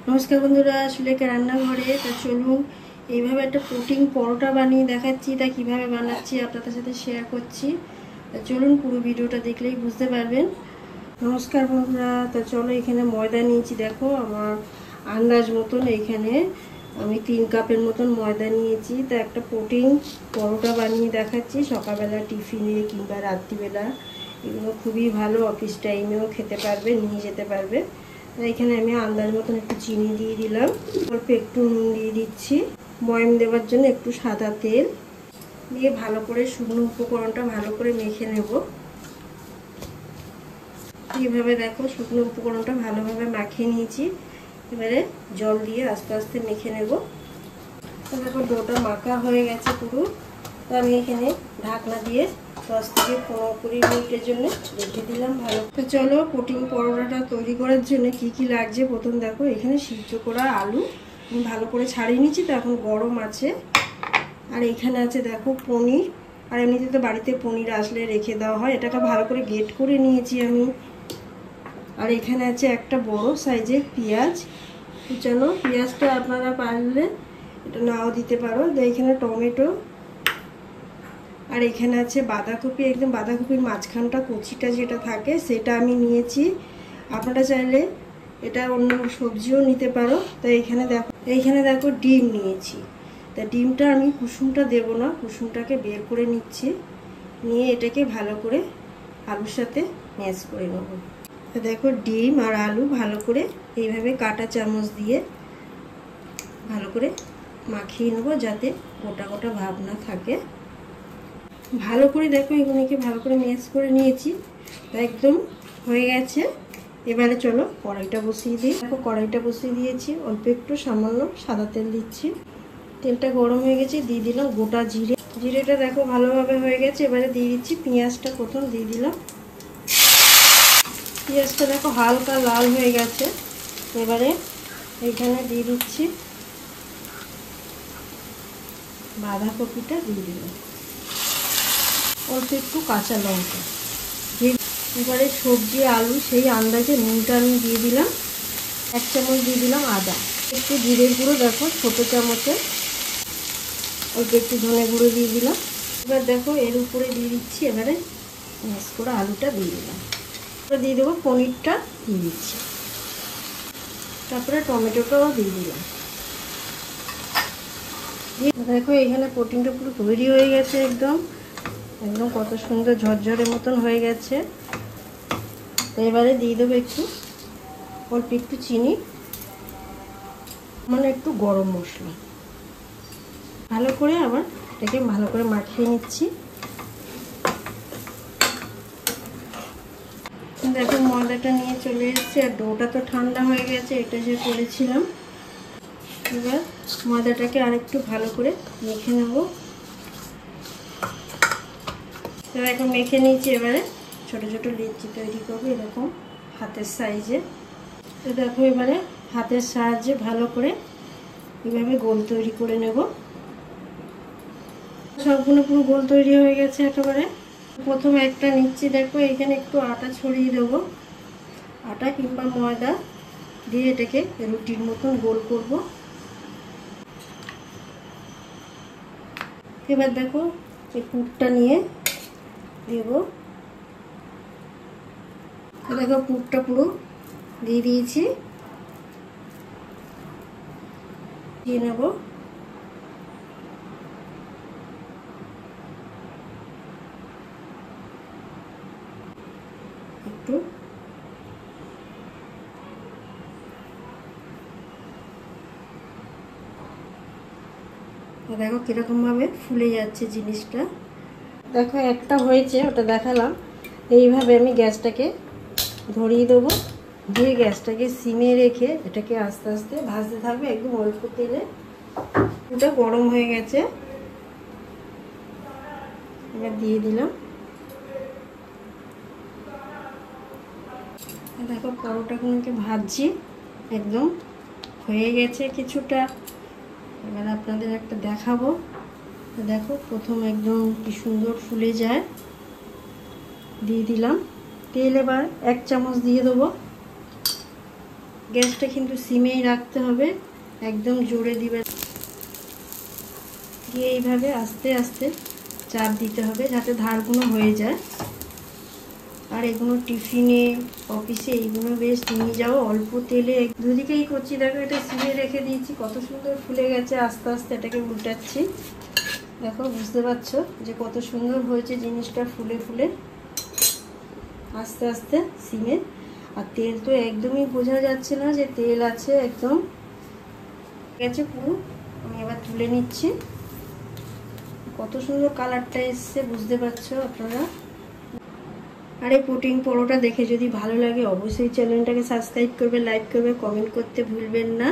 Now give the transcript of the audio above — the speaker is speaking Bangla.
নমস্কার বন্ধুরা, সুলেখা রান্নাঘরে। তা চলুন এইভাবে একটা প্রোটিন পরোটা বানিয়ে দেখাচ্ছি। তা কিভাবে বানাচ্ছি আপনাদের সাথে শেয়ার করছি। তা চলুন পুরো ভিডিওটা দেখলেই বুঝতে পারবেন। নমস্কার বন্ধুরা, তা চলো এখানে ময়দা নিয়েছি। দেখো আমার আন্দাজ মতন এখানে আমি 3 কাপের মতন ময়দা নিয়েছি। তা একটা প্রোটিন পরোটা বানিয়ে দেখাচ্ছি। সকালবেলা টিফিনে কিংবা রাত্রিবেলা এগুলো খুবই ভালো, অফিস টাইমেও খেতে পারবে, নিয়ে যেতে পারবে। এখানে আমি আন্দাজ মতন একটু চিনি দিয়ে দিলাম, অল্প একটু নুন দিয়ে দিচ্ছি, ময়ম দেওয়ার জন্য একটু সাদা তেল দিয়ে ভালো করে শুকনো উপকরণটা ভালো করে মেখে নেব। এইভাবে দেখো শুকনো উপকরণটা ভালোভাবে মাখিয়ে নিয়েছি। এবারে জল দিয়ে আস্তে আস্তে মেখে নেব। তো দেখো ডোটা মাখা হয়ে গেছে পুরো। তো আমি এখানে ঢাকনা দিয়ে 10 থেকে 15-20 মিনিটের জন্য রেখে দিলাম ভালো। তো চলো প্রোটিন পরোটাটা তৈরি করার জন্য কি কি লাগছে প্রথম দেখো। এখানে সিদ্ধ করা আলু আমি ভালো করে ছাড়িয়ে নিচ্ছি, তো এখন গরম আছে। আর এখানে আছে দেখো পনির। আর এমনিতে তো বাড়িতে পনির আসলে রেখে দেওয়া হয়, এটাকে ভালো করে গ্রেট করে নিয়েছি আমি। আর এখানে আছে একটা বড় সাইজের পেঁয়াজ কুচানো। পেঁয়াজটা আপনারা পারলে এটা নাও দিতে পারো। এখানে টমেটো, আর এখানে আছে বাঁধাকপি। একদম বাঁধাকপির মাঝখানটা কুচিটা যেটা থাকে সেটা আমি নিয়েছি। আপনারা চাইলে এটা অন্য সবজিও নিতে পারো। তো এইখানে দেখো ডিম নিয়েছি। তা ডিমটা আমি কুসুমটা দেব না, কুসুমটাকে বের করে নিচ্ছি, নিয়ে এটাকে ভালো করে আলুর সাথে ম্যাশ করে নেব। তো দেখো ডিম আর আলু ভালো করে এইভাবে কাঁটা চামচ দিয়ে ভালো করে মাখিয়ে নেব, যাতে গোটা গোটা ভাব না থাকে। ভালো করে দেখো এগুলোকে ভালো করে ম্যাশ করে নিয়েছি, তা একদম হয়ে গেছে। এবারে চলো কড়াইটা বসিয়ে দিই। দেখো কড়াইটা বসিয়ে দিয়েছি, অল্প একটু সামান্য সাদা তেল দিচ্ছি। তেলটা গরম হয়ে গেছে, দিয়ে দিলাম গোটা জিরে। জিরেটা দেখো ভালোভাবে হয়ে গেছে। এবারে দিয়ে দিচ্ছি পেঁয়াজটা, প্রথম দিয়ে দিলাম। পেঁয়াজটা দেখো হালকা লাল হয়ে গেছে। এবারে এখানে দিয়ে দিচ্ছি বাঁধাকপিটা, দিয়ে দিলাম অল্প একটু কাঁচা লঙ্কা। এবারে সবজি আলু সেই আন্দাজে নুনটা আমি দিয়ে দিলাম। 1 চামচ দিয়ে দিলাম আদা, একটু জিরের গুঁড়ো দেখো ছোটো চামচে, অল্প একটু ধনে গুঁড়ো দিয়ে দিলাম। এবার দেখো এর উপরে দিয়ে দিচ্ছি এবারে ম্যাশ করে আলুটা দিয়ে দিলাম। এবার দিয়ে দেবো পনিরটা দিয়ে দিচ্ছি, তারপরে টমেটোটাও দিয়ে দিলাম। দেখো এখানে প্রোটিনটা পুরো তৈরি হয়ে গেছে, একদম একদম কত সুন্দর ঝরঝরের মতন হয়ে গেছে। তো এবারে দিয়ে দেবো অল্প একটু চিনি, মানে একটু গরম মশলা। ভালো করে আবার এটাকে ভালো করে মাখিয়ে নিচ্ছি। দেখো ময়দাটা নিয়ে চলে এসেছে, আর ডোটা তো ঠান্ডা হয়ে গেছে, এটা যে করেছিলাম। এবার ময়দাটাকে আরেকটু ভালো করে মেখে নেব। দেখো মেখে নিয়েছি। এবারে ছোট ছোট লিচি তৈরি করবো এরকম হাতের সাইজে। তো দেখো এবারে হাতের সাহায্যে ভালো করে এভাবে গোল তৈরি করে নেব। সবগুলো পুরো গোল তৈরি হয়ে গেছে একেবারে। প্রথমে একটা নিচ্ছি, দেখো এখানে একটু আটা ছড়িয়ে দেবো। আটা কিংবা ময়দা দিয়ে এটাকে রুটির মতন গোল করব। এবার দেখো এই পুরটা নিয়ে দেব। দেখো পুরটা পুরো দিয়ে দিয়েছি, দিয়ে নেব। একটু দেখো কিরকম ভাবে ফুলে যাচ্ছে জিনিসটা। দেখো একটা হয়েছে, ওটা দেখালাম। এইভাবে আমি গ্যাসটাকে ধরিয়ে দেবো, দিয়ে গ্যাসটাকে সিমে রেখে এটাকে আস্তে আস্তে ভাজতে থাকবে একদম অল্প তেলে। ওটা গরম হয়ে গেছে, এবার দিয়ে দিলাম। দেখো পরোটাগুলোকে ভাজছি, একদম হয়ে গেছে কিছুটা। এবার আপনাদের একটা দেখাবো। দেখো প্রথম একদম কি সুন্দর ফুলে যায়। দিয়ে দিলাম তেল। এবার 1 চামচ দিয়ে দেবো, গ্যাসটা কিন্তু সিমেই রাখতে হবে, একদম জোরে দিবে দিয়ে এইভাবে আস্তে আস্তে চাপ দিতে হবে যাতে ধারগুলো হয়ে যায়। আর এগুলো টিফিনে, অফিসে এইগুলো বেশ নিয়ে যাও অল্প তেলে। দুদিকেই করছি, দেখো এটা সিমে রেখে দিয়েছি, কত সুন্দর ফুলে গেছে। আস্তে আস্তে এটাকে উল্টাচ্ছি, দেখো বুঝতে পারছো যে কত সুন্দর হয়েছে জিনিসটা, ফুলে ফুলে আস্তে আস্তে সিমে। আর তেল তো একদমই বোঝা যাচ্ছে না যে তেল আছে, একদম গেছে পুরো। আমি এবার তুলে নিচ্ছি, কত সুন্দর কালারটা এসছে বুঝতে পারছো আপনারা। আর এই পুটিং পরোটা দেখে যদি ভালো লাগে অবশ্যই চ্যানেলটাকে সাবস্ক্রাইব করবে, লাইক করবে, কমেন্ট করতে ভুলবেন না।